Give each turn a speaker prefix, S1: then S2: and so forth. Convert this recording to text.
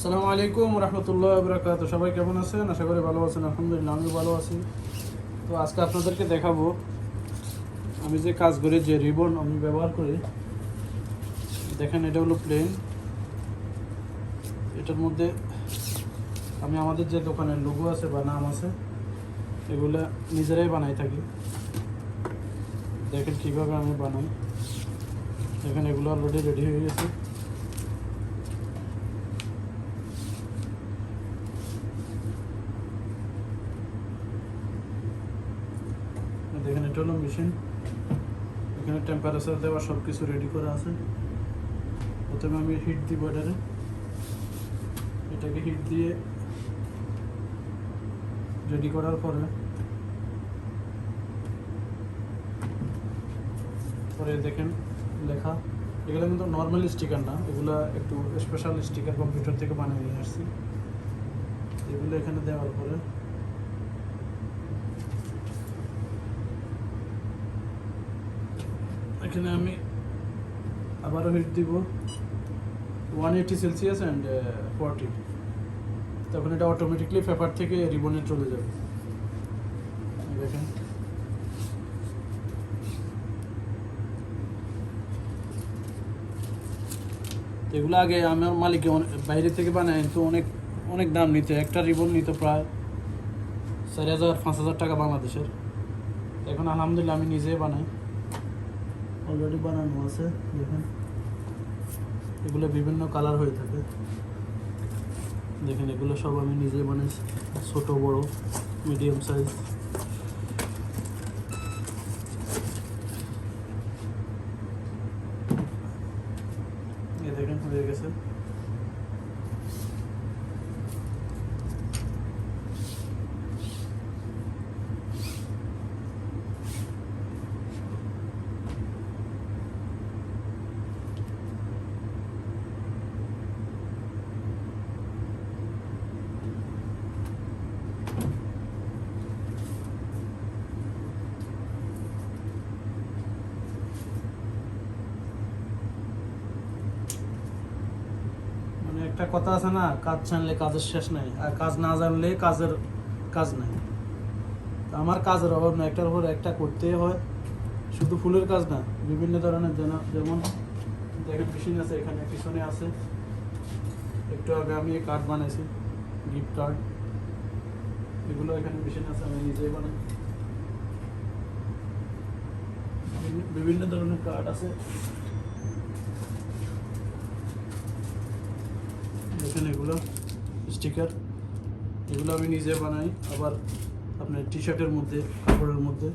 S1: আসসালামু আলাইকুম রহমতুল্লাহ বরকাত। সবাই কেমন আছেন? আশা করি ভালো আছেন। আলহামদুলিল্লাহ আমি ভালো আছি। তো আজকে আপনাদেরকে দেখাবো আমি যে কাজ করি, যে রিবন আমি ব্যবহার করি। দেখেন, এটা হলো প্লেন। এটার মধ্যে আমি আমাদের যে দোকানের লোগো আছে বা নাম আছে এগুলা নিজেরাই বানাই থাকি। দেখেন কীভাবে আমি বানাই। দেখেন এগুলো অলরেডি রেডি হয়ে গেছে। দেখেন এটা হলো মেশিন। এখানে টেম্পারেচার দেওয়া সব কিছু রেডি করা আছে। প্রথমে আমি হিট দিব এটাকে হিট দিয়ে রেডি করার পরে দেখেন লেখা। এগুলো কিন্তু নর্মাল স্টিকার না, এগুলো একটু স্পেশাল স্টিকার কম্পিউটার থেকে বানিয়ে নিয়ে আসছি। এগুলো এখানে দেওয়ার পরে এখানে আমি আবারও হিট দিব 180 সেলসিয়াস অ্যান্ড 40। তখন এটা অটোমেটিকলি পেপার থেকে রিবনে চলে যাবে। দেখেন এগুলো আগে আমার মালিকে বাইরে থেকে বানায়, কিন্তু অনেক অনেক দাম নিতে। একটা রিবন নিত প্রায় 4,000-5,000 টাকা বাংলাদেশের। এখন আলহামদুলিল্লাহ আমি নিজেই বানাই, অলরেডি বানানো আছে। দেখেন এগুলো বিভিন্ন কালার হয়ে থাকে। দেখেন এগুলো সব আমি নিজেই বানাইছি, ছোট বড় মিডিয়াম সাইজ। এ দেখেন হয়ে গেছে। একটা কথা আছে না, কাজ জানলে কাজের শেষ নাই, আর কাজ না জানলে কাজের কাজ নাই। আমার কাজের অভাব না, একটার পর একটা করতেই হয়। শুধু ফুলের কাজ না, বিভিন্ন ধরনের যেমন দেখেন মেশিন আছে, এখানে পিছনে আছে। একটু আগে আমি কার্ড বানাইছি, গিফট কার্ড। এগুলো এখানে মেশিন আছে, আমি নিজেই বানাই। বিভিন্ন ধরনের কার্ড আছে। দেখেন এগুলো স্টিকার, এগুলো আমি নিজে বানাই। আবার আপনার টি শার্টের মধ্যে, কাপড়ের মধ্যে